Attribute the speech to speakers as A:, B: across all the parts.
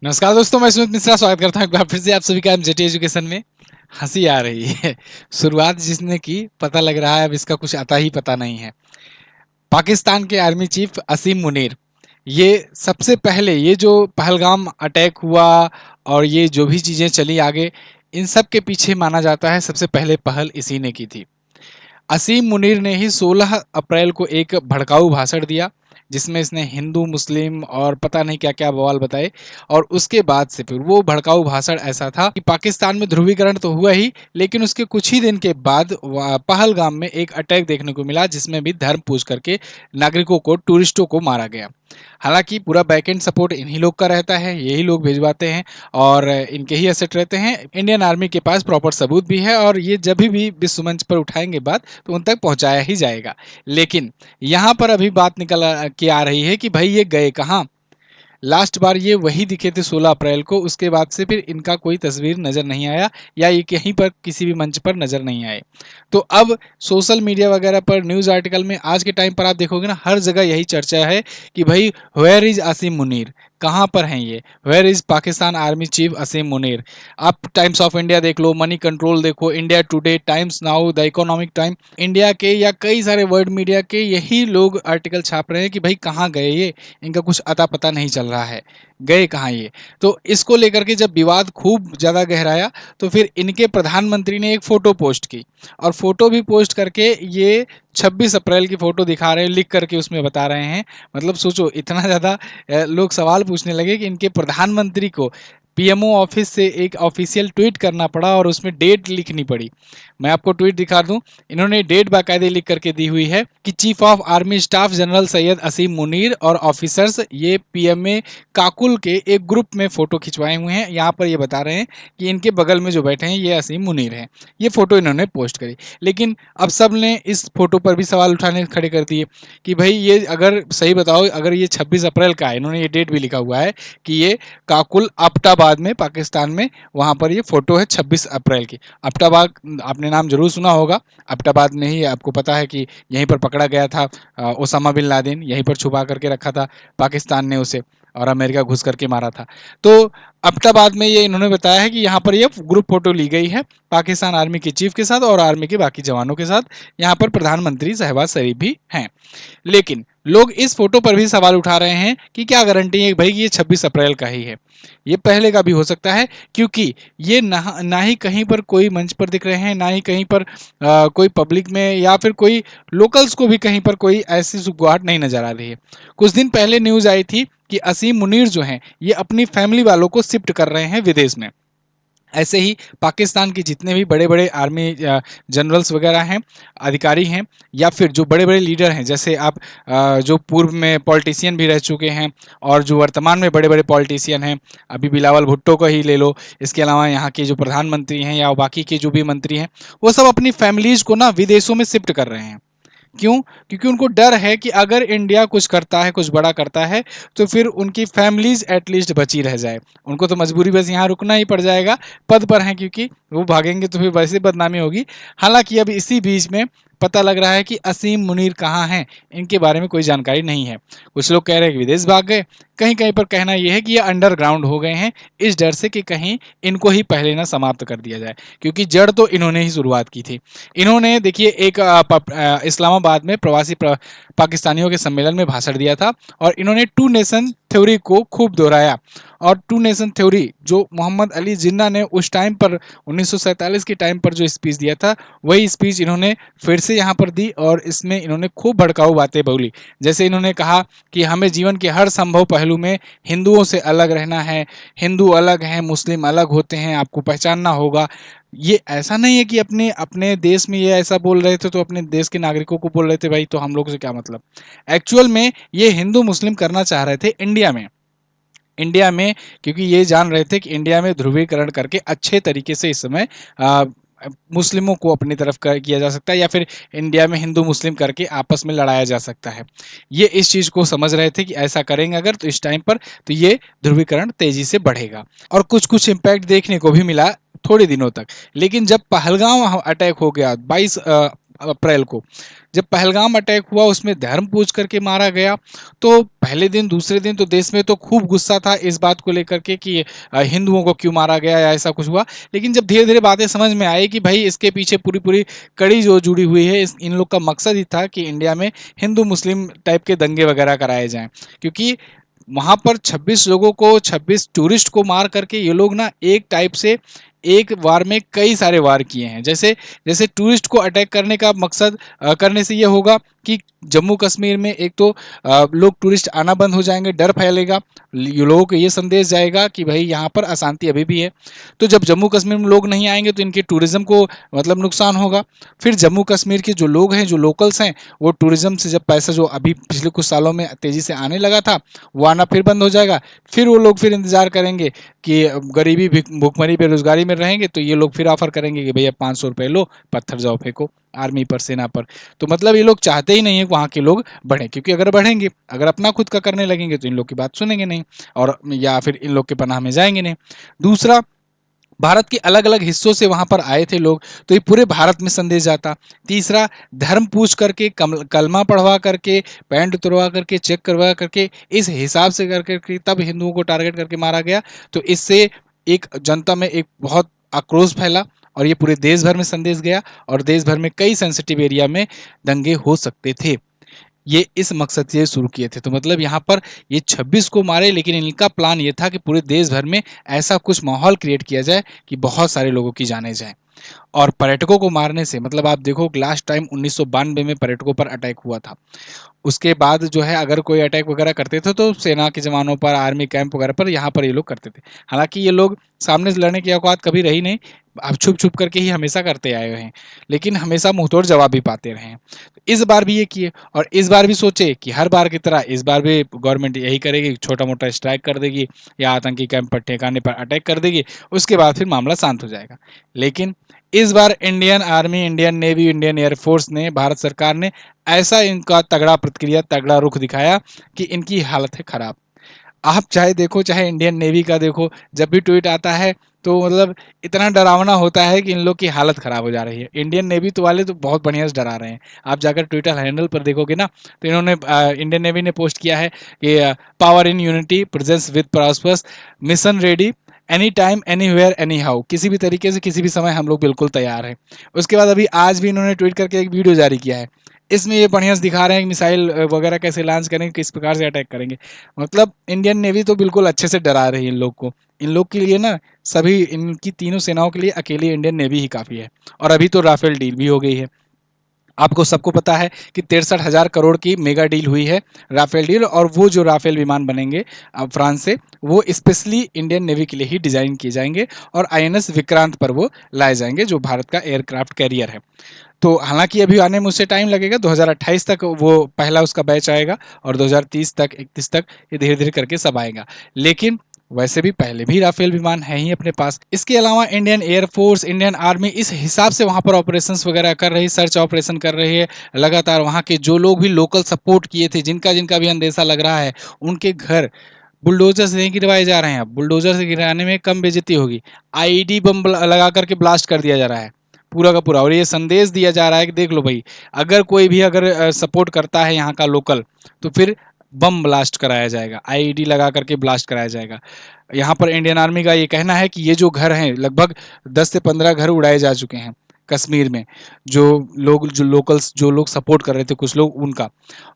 A: नमस्कार दोस्तों, मैं सुमित मिश्रा स्वागत करता हूँ एक बार फिर से आप सभी का एमजेटी एजुकेशन में। हंसी आ रही है। शुरुआत जिसने की पता लग रहा है अब इसका कुछ आता ही पता नहीं है। पाकिस्तान के आर्मी चीफ असीम मुनीर, ये सबसे पहले ये जो पहलगाम अटैक हुआ और ये जो भी चीज़ें चली आगे, इन सब के पीछे माना जाता है सबसे पहले पहल इसी ने की थी। असीम मुनीर ने ही 16 अप्रैल को एक भड़काऊ भाषण दिया जिसमें इसने हिंदू मुस्लिम और पता नहीं क्या क्या बवाल बताए। और उसके बाद से फिर वो भड़काऊ भाषण ऐसा था कि पाकिस्तान में ध्रुवीकरण तो हुआ ही, लेकिन उसके कुछ ही दिन के बाद पहलगाम में एक अटैक देखने को मिला जिसमें भी धर्म पूछ करके नागरिकों को, टूरिस्टों को मारा गया। हालांकि पूरा बैकएंड सपोर्ट इन्हीं लोग का रहता है, यही लोग भिजवाते हैं और इनके ही एसेट रहते हैं। इंडियन आर्मी के पास प्रॉपर सबूत भी है और ये जब भी विश्व मंच पर उठाएंगे बात तो उन तक पहुंचाया ही जाएगा। लेकिन यहाँ पर अभी बात निकल के आ रही है कि भाई ये गए कहाँ। लास्ट बार ये वही दिखे थे 16 अप्रैल को, उसके बाद से फिर इनका कोई तस्वीर नजर नहीं आया या ये कहीं पर किसी भी मंच पर नजर नहीं आए। तो अब सोशल मीडिया वगैरह पर, न्यूज़ आर्टिकल में आज के टाइम पर आप देखोगे ना, हर जगह यही चर्चा है कि भाई वेयर इज आसिम मुनीर, कहाँ पर हैं ये, where is Pakistan army chief Asim Munir. आप टाइम्स ऑफ इंडिया देख लो, मनी कंट्रोल देखो, India Today, Times Now, the Economic Time, India के या कई सारे वर्ल्ड मीडिया के यही लोग आर्टिकल छाप रहे हैं कि भाई कहाँ गए ये, इनका कुछ अता पता नहीं चल रहा है, गए कहाँ ये। तो इसको लेकर के जब विवाद खूब ज़्यादा गहराया तो फिर इनके प्रधानमंत्री ने एक फ़ोटो पोस्ट की और फोटो भी पोस्ट करके ये 26 अप्रैल की फ़ोटो दिखा रहे हैं, लिख करके उसमें बता रहे हैं। मतलब सोचो, इतना ज़्यादा लोग सवाल पूछने लगे कि इनके प्रधानमंत्री को पीएमओ ऑफिस से एक ऑफिशियल ट्वीट करना पड़ा और उसमें डेट लिखनी पड़ी। मैं आपको ट्वीट दिखा दूं, इन्होंने डेट बाकायदे लिख करके दी हुई है कि chief of army staff general Syed Asim Munir और ऑफिसर्स ये पीएमए काकुल के एक ग्रुप में फोटो खिंचवाए हुए हैं। यहाँ पर ये बता रहे हैं कि इनके बगल में जो बैठे हैं ये असीम मुनीर हैं। ये फोटो इन्होंने पोस्ट करी। लेकिन अब सब ने इस फोटो पर भी सवाल उठाने खड़े कर दिए कि भाई ये अगर सही बताओ, अगर ये 26 अप्रैल का है, इन्होंने ये डेट भी लिखा हुआ है कि ये काकुल अब्टाबाद में, पाकिस्तान में, वहाँ पर ये फोटो है 26 अप्रैल की। अब्टाबाद आपने नाम जरूर सुना होगा। अब्टाबाद में ही आपको पता है कि यहीं पर पकड़ा गया था ओसामा बिन लादेन, यहीं पर छुपा करके रखा था पाकिस्तान ने उसे और अमेरिका घुस करके मारा था। तो अब्टाबाद में ये इन्होंने बताया है कि यहाँ पर ये ग्रुप फोटो ली गई है पाकिस्तान आर्मी के चीफ के साथ और आर्मी के बाकी जवानों के साथ। यहाँ पर प्रधानमंत्री शहबाज शरीफ भी हैं। लेकिन लोग इस फोटो पर भी सवाल उठा रहे हैं कि क्या गारंटी है भाई ये 26 अप्रैल का ही है, ये पहले का भी हो सकता है, क्योंकि ये ना ही कहीं पर कोई मंच पर दिख रहे हैं, ना ही कहीं पर कोई पब्लिक में या फिर कोई लोकल्स को भी कहीं पर कोई ऐसी सुगवाहट नहीं नजर आ रही है। कुछ दिन पहले न्यूज आई थी कि असीम मुनीर जो हैं ये अपनी फैमिली वालों को शिफ्ट कर रहे हैं विदेश में। ऐसे ही पाकिस्तान के जितने भी बड़े बड़े आर्मी जनरल्स वगैरह हैं, अधिकारी हैं, या फिर जो बड़े बड़े लीडर हैं, जैसे आप जो पूर्व में पॉलिटिशियन भी रह चुके हैं और जो वर्तमान में बड़े बड़े पॉलिटिशियन हैं, अभी बिलावल भुट्टो को ही ले लो, इसके अलावा यहाँ के जो प्रधानमंत्री हैं या बाकी के जो भी मंत्री हैं, वो सब अपनी फैमिलीज को ना विदेशों में शिफ्ट कर रहे हैं। क्यों? क्योंकि उनको डर है कि अगर इंडिया कुछ करता है, कुछ बड़ा करता है, तो फिर उनकी फैमिलीज एटलीस्ट बची रह जाए। उनको तो मजबूरी बस यहाँ रुकना ही पड़ जाएगा, पद पर हैं, क्योंकि वो भागेंगे तो फिर वैसे बदनामी होगी। हालांकि अब इसी बीच में पता लग रहा है कि असीम मुनीर कहाँ हैं, इनके बारे में कोई जानकारी नहीं है। कुछ लोग कह रहे हैं कि विदेश भाग गए, कहीं कहीं पर कहना यह है कि ये अंडरग्राउंड हो गए हैं, इस डर से कि कहीं इनको ही पहले ना समाप्त कर दिया जाए, क्योंकि जड़ तो इन्होंने ही शुरुआत की थी। इन्होंने देखिए एक इस्लामाबाद में प्रवासी पाकिस्तानियों के सम्मेलन में भाषण दिया था और इन्होंने टू नेशन थ्योरी को खूब दोहराया। और टू नेशन थ्योरी जो मोहम्मद अली जिन्ना ने उस टाइम पर 1947 के टाइम पर जो स्पीच दिया था, वही स्पीच इन्होंने फिर से यहाँ पर दी और इसमें इन्होंने खूब भड़काऊ बातें बोली। जैसे इन्होंने कहा कि हमें जीवन के हर संभव पहलू में हिंदुओं से अलग रहना है, हिंदू अलग हैं, मुस्लिम अलग होते हैं, आपको पहचानना होगा। ये ऐसा नहीं है कि अपने अपने देश में ये ऐसा बोल रहे थे तो अपने देश के नागरिकों को बोल रहे थे भाई तो हम लोग से क्या मतलब। एक्चुअल में ये हिंदू मुस्लिम करना चाह रहे थे इंडिया में। इंडिया में क्योंकि ये जान रहे थे कि इंडिया में ध्रुवीकरण करके अच्छे तरीके से इस समय मुस्लिमों को अपनी तरफ किया जा सकता है, या फिर इंडिया में हिंदू मुस्लिम करके आपस में लड़ाया जा सकता है। ये इस चीज़ को समझ रहे थे कि ऐसा करेंगे अगर तो इस टाइम पर तो ये ध्रुवीकरण तेजी से बढ़ेगा और कुछ कुछ इम्पैक्ट देखने को भी मिला थोड़े दिनों तक। लेकिन जब पहलगाम अटैक हो गया 22 अप्रैल को जब पहलगाम अटैक हुआ, उसमें धर्म पूछ करके मारा गया। तो पहले दिन दूसरे दिन तो देश में तो खूब गुस्सा था इस बात को लेकर के कि हिंदुओं को क्यों मारा गया या ऐसा कुछ हुआ। लेकिन जब धीरे धीरे बातें समझ में आई कि भाई इसके पीछे पूरी पूरी कड़ी जो जुड़ी हुई है, इन लोग का मकसद ही था कि इंडिया में हिंदू मुस्लिम टाइप के दंगे वगैरह कराए जाएं, क्योंकि वहां पर 26 लोगों को, 26 टूरिस्ट को मार करके ये लोग ना एक टाइप से एक वार में कई सारे वार किए हैं। जैसे जैसे टूरिस्ट को अटैक करने का मकसद करने से ये होगा कि जम्मू कश्मीर में एक तो लोग टूरिस्ट आना बंद हो जाएंगे, डर फैलेगा, लोगों को ये संदेश जाएगा कि भाई यहाँ पर अशांति अभी भी है। तो जब जम्मू कश्मीर में लोग नहीं आएंगे तो इनके टूरिज्म को मतलब नुकसान होगा। फिर जम्मू कश्मीर के जो लोग हैं, जो लोकल्स हैं, वो टूरिज्म से जब पैसा जो अभी पिछले कुछ सालों में तेजी से आने लगा था, वो आना फिर बंद हो जाएगा। फिर वो लोग फिर इंतजार करेंगे कि गरीबी भूखमरी बेरोजगारी में रहेंगे, तो ये लोग फिर ऑफर करेंगे कि भैया 500 रुपये लो, पत्थर जाओ फेंको आर्मी पर, सेना पर। तो मतलब ये लोग चाहते ही नहीं है कि वहाँ के लोग बढ़ें, क्योंकि अगर बढ़ेंगे, अगर अपना खुद का करने लगेंगे तो इन लोग की बात सुनेंगे नहीं, और या फिर इन लोग के पनाह में जाएंगे नहीं। दूसरा, भारत के अलग अलग हिस्सों से वहां पर आए थे लोग, तो ये पूरे भारत में संदेश जाता। तीसरा, धर्म पूछ करके, कलमा पढ़वा करके, पैंट उतरवा करके, चेक करवा करके, इस हिसाब से करके तब हिंदुओं को टारगेट करके मारा गया। तो इससे एक जनता में एक बहुत आक्रोश फैला, और ये पूरे देश भर में संदेश गया, और देश भर में कई सेंसिटिव एरिया में दंगे हो सकते थे। ये इस मकसद से शुरू किए थे। तो मतलब यहाँ पर ये 26 को मारे, लेकिन इनका प्लान ये था कि पूरे देश भर में ऐसा कुछ माहौल क्रिएट किया जाए कि बहुत सारे लोगों की जानें जाएं। और पर्यटकों को मारने से मतलब आप देखो, लास्ट टाइम 1992 में पर्यटकों पर अटैक हुआ था। उसके बाद जो है अगर कोई अटैक वगैरह करते थे तो सेना के जवानों पर, आर्मी कैंप वगैरह पर, यहाँ पर ये लोग करते थे। हालांकि ये लोग सामने से लड़ने की औकात कभी रही नहीं, अब छुप छुप करके ही हमेशा करते आए हुए हैं, लेकिन हमेशा मुंहतोड़ जवाब भी पाते रहे हैं। तो इस बार भी ये किए, और इस बार भी सोचे कि हर बार की तरह इस बार भी गवर्नमेंट यही करेगी, छोटा मोटा स्ट्राइक कर देगी या आतंकी कैंप पर, ठिकाने पर अटैक कर देगी, उसके बाद फिर मामला शांत हो जाएगा। लेकिन इस बार Indian army, Indian navy, Indian air force ने, भारत सरकार ने ऐसा इनका तगड़ा प्रतिक्रिया, तगड़ा रुख दिखाया कि इनकी हालत है खराब। आप चाहे देखो, चाहे इंडियन नेवी का देखो, जब भी ट्वीट आता है तो मतलब इतना डरावना होता है कि इन लोग की हालत खराब हो जा रही है। इंडियन नेवी तो वाले तो बहुत बढ़िया से डरा रहे हैं। आप जाकर ट्विटर हैंडल पर देखोगे ना, तो इन्होंने इंडियन नेवी ने पोस्ट किया है कि power in unity presence with prospers, mission ready, any time anywhere anyhow, किसी भी तरीके से किसी भी समय हम लोग बिल्कुल तैयार हैं। उसके बाद अभी आज भी इन्होंने ट्वीट करके एक वीडियो जारी किया है, इसमें ये बढ़िया से दिखा रहे हैं कि मिसाइल वगैरह कैसे लॉन्च करेंगे, किस प्रकार से अटैक करेंगे। मतलब इंडियन नेवी तो बिल्कुल अच्छे से डरा रही है इन लोग को। इन लोग के लिए ना, सभी इनकी तीनों सेनाओं के लिए अकेली इंडियन नेवी ही काफ़ी है। और अभी तो राफेल डील भी हो गई है। आपको सबको पता है कि 63,000 करोड़ की मेगा डील हुई है, राफेल डील। और वो जो राफेल विमान बनेंगे फ्रांस से, वो स्पेशली इंडियन नेवी के लिए ही डिजाइन किए जाएंगे, और आईएनएस विक्रांत पर वो लाए जाएंगे, जो भारत का एयरक्राफ्ट कैरियर है। तो हालांकि अभी आने में उससे टाइम लगेगा, 2028 तक वो पहला उसका बैच आएगा, और 2030 तक, 31 तक ये धीरे धीरे करके सब आएगा। लेकिन वैसे भी पहले भी राफेल विमान है ही अपने पास। इसके अलावा इंडियन एयरफोर्स, इंडियन आर्मी इस हिसाब से वहां पर ऑपरेशंस वगैरह कर रही है, सर्च ऑपरेशन कर रही है लगातार। वहां के जो लोग भी लोकल सपोर्ट किए थे, जिनका जिनका भी अंदेशा लग रहा है, उनके घर बुलडोजर से नहीं गिरवाए जा रहे हैं। अब बुलडोजर से गिराने में कम बेइज्जती होगी, आईडी बम लगा करके ब्लास्ट कर दिया जा रहा है पूरा का पूरा। और ये संदेश दिया जा रहा है कि देख लो भाई, अगर कोई भी अगर सपोर्ट करता है यहाँ का लोकल, तो फिर बम ब्लास्ट कराया जाएगा, आईईडी लगा करके ब्लास्ट कराया जाएगा। यहाँ पर इंडियन आर्मी का ये कहना है कि ये जो घर हैं, लगभग 10 से 15 घर उड़ाए जा चुके हैं कश्मीर में, जो लोग, जो लोकल्स, जो लोग सपोर्ट कर रहे थे कुछ लोग, उनका।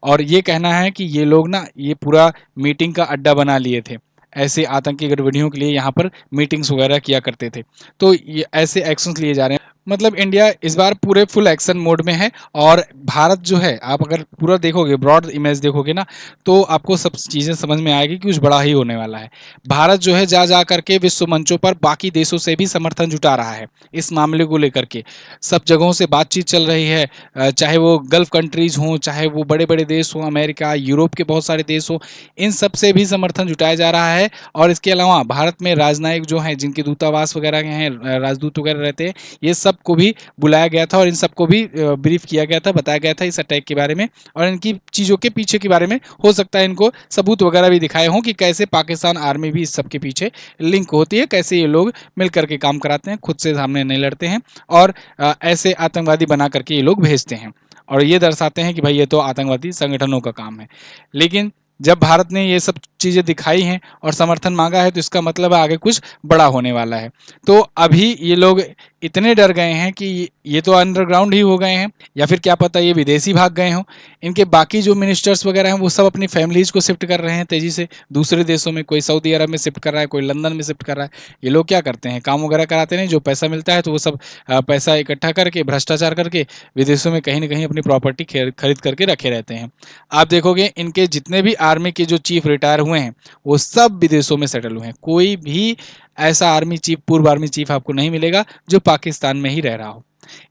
A: और ये कहना है कि ये लोग ना, ये पूरा मीटिंग का अड्डा बना लिए थे, ऐसे आतंकी गतिविधियों के लिए यहाँ पर मीटिंग्स वगैरह किया करते थे। तो ये ऐसे एक्शंस लिए जा रहे हैं। मतलब इंडिया इस बार पूरे फुल एक्शन मोड में है। और भारत जो है, आप अगर पूरा देखोगे, ब्रॉड इमेज देखोगे ना, तो आपको सब चीज़ें समझ में आएगी कि कुछ बड़ा ही होने वाला है। भारत जो है जा जा करके विश्व मंचों पर बाकी देशों से भी समर्थन जुटा रहा है इस मामले को लेकर के। सब जगहों से बातचीत चल रही है, चाहे वो गल्फ कंट्रीज हों, चाहे वो बड़े बड़े देश हों, अमेरिका, यूरोप के बहुत सारे देश हों, इन सब से भी समर्थन जुटाया जा रहा है। और इसके अलावा भारत में राजनयिक जो हैं, जिनके दूतावास वगैरह हैं, राजदूत वगैरह रहते हैं, ये सब सबको भी बुलाया गया था और इन सबको भी ब्रीफ किया गया था, बताया गया था इस अटैक के बारे में और इनकी चीज़ों के पीछे के बारे में। हो सकता है इनको सबूत वगैरह भी दिखाए हों कि कैसे पाकिस्तान आर्मी भी इस सब के पीछे लिंक होती है, कैसे ये लोग मिल करके काम कराते हैं, खुद से सामने नहीं लड़ते हैं और ऐसे आतंकवादी बना करके ये लोग भेजते हैं और ये दर्शाते हैं कि भाई ये तो आतंकवादी संगठनों का काम है। लेकिन जब भारत ने ये सब चीज़ें दिखाई हैं और समर्थन मांगा है तो इसका मतलब आगे कुछ बड़ा होने वाला है। तो अभी ये लोग इतने डर गए हैं कि ये तो अंडरग्राउंड ही हो गए हैं या फिर क्या पता ये विदेशी भाग गए हों। इनके बाकी जो मिनिस्टर्स वगैरह हैं वो सब अपनी फैमिलीज़ को शिफ्ट कर रहे हैं तेज़ी से दूसरे देशों में, कोई सऊदी अरब में शिफ्ट कर रहा है, कोई लंदन में शिफ्ट कर रहा है। ये लोग क्या करते हैं, काम वगैरह कराते नहीं, जो पैसा मिलता है तो वो सब पैसा इकट्ठा करके भ्रष्टाचार करके विदेशों में कहीं ना कहीं अपनी प्रॉपर्टी खरीद करके रखे रहते हैं। आप देखोगे इनके जितने भी आर्मी के जो चीफ रिटायर हुए हैं वो सब विदेशों में सेटल हुए हैं। कोई भी ऐसा आर्मी चीफ, पूर्व आर्मी चीफ आपको नहीं मिलेगा जो पाकिस्तान में ही रह रहा हो।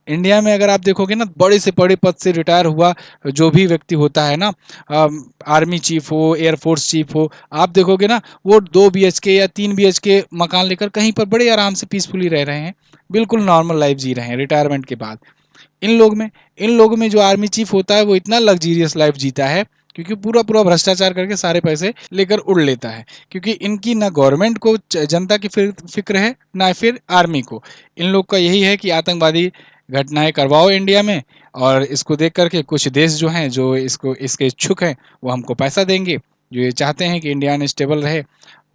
A: इंडिया में अगर आप देखोगे ना, बड़े से बड़े पद से रिटायर हुआ जो भी व्यक्ति होता है ना, आर्मी चीफ हो, एयरफोर्स चीफ हो, आप देखोगे ना वो 2 BHK या 3 BHK मकान लेकर कहीं पर बड़े आराम से पीसफुली रह रहे हैं, बिल्कुल नॉर्मल लाइफ जी रहे हैं रिटायरमेंट के बाद। इन लोग में जो आर्मी चीफ होता है वो इतना लग्जीरियस लाइफ जीता है क्योंकि पूरा पूरा भ्रष्टाचार करके सारे पैसे लेकर उड़ लेता है, क्योंकि इनकी ना गवर्नमेंट को जनता की फिक्र है ना फिर आर्मी को। इन लोग का यही है कि आतंकवादी घटनाएं करवाओ इंडिया में और इसको देख करके कुछ देश जो हैं, जो इसके इच्छुक हैं, वो हमको पैसा देंगे। जो ये चाहते हैं कि इंडिया स्टेबल रहे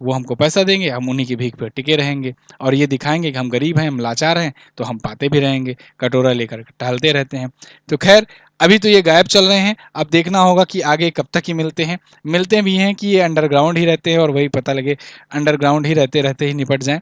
A: वो हमको पैसा देंगे, हम उन्हीं की भीख पर टिके रहेंगे और ये दिखाएंगे कि हम गरीब हैं, हम लाचार हैं, तो हम पाते भी रहेंगे, कटोरा लेकर टहलते रहते हैं। तो खैर अभी तो ये गायब चल रहे हैं, अब देखना होगा कि आगे कब तक ही मिलते हैं। मिलते भी हैं कि ये अंडरग्राउंड ही रहते हैं और वही पता लगे अंडरग्राउंड ही रहते रहते ही निपट जाएं।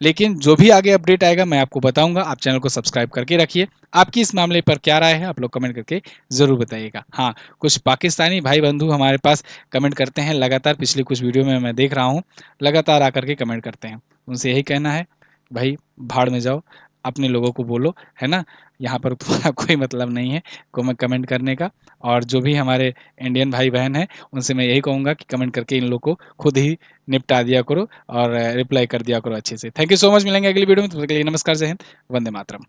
A: लेकिन जो भी आगे अपडेट आएगा मैं आपको बताऊंगा। आप चैनल को सब्सक्राइब करके रखिए। आपकी इस मामले पर क्या राय है आप लोग कमेंट करके ज़रूर बताइएगा। हाँ, कुछ पाकिस्तानी भाई बंधु हमारे पास कमेंट करते हैं लगातार, पिछली कुछ वीडियो में मैं देख रहा हूँ लगातार आकर के कमेंट करते हैं। उनसे यही कहना है, भाई भाड़ में जाओ, अपने लोगों को बोलो, है ना, यहाँ पर तुम्हारा कोई मतलब नहीं है कमेंट करने का। और जो भी हमारे इंडियन भाई बहन हैं उनसे मैं यही कहूँगा कि कमेंट करके इन लोग को खुद ही निपटा दिया करो और रिप्लाई कर दिया करो अच्छे से। थैंक यू सो मच, मिलेंगे अगली वीडियो में, तब तक के लिए नमस्कार, जय हिंद, वंदे मातरम।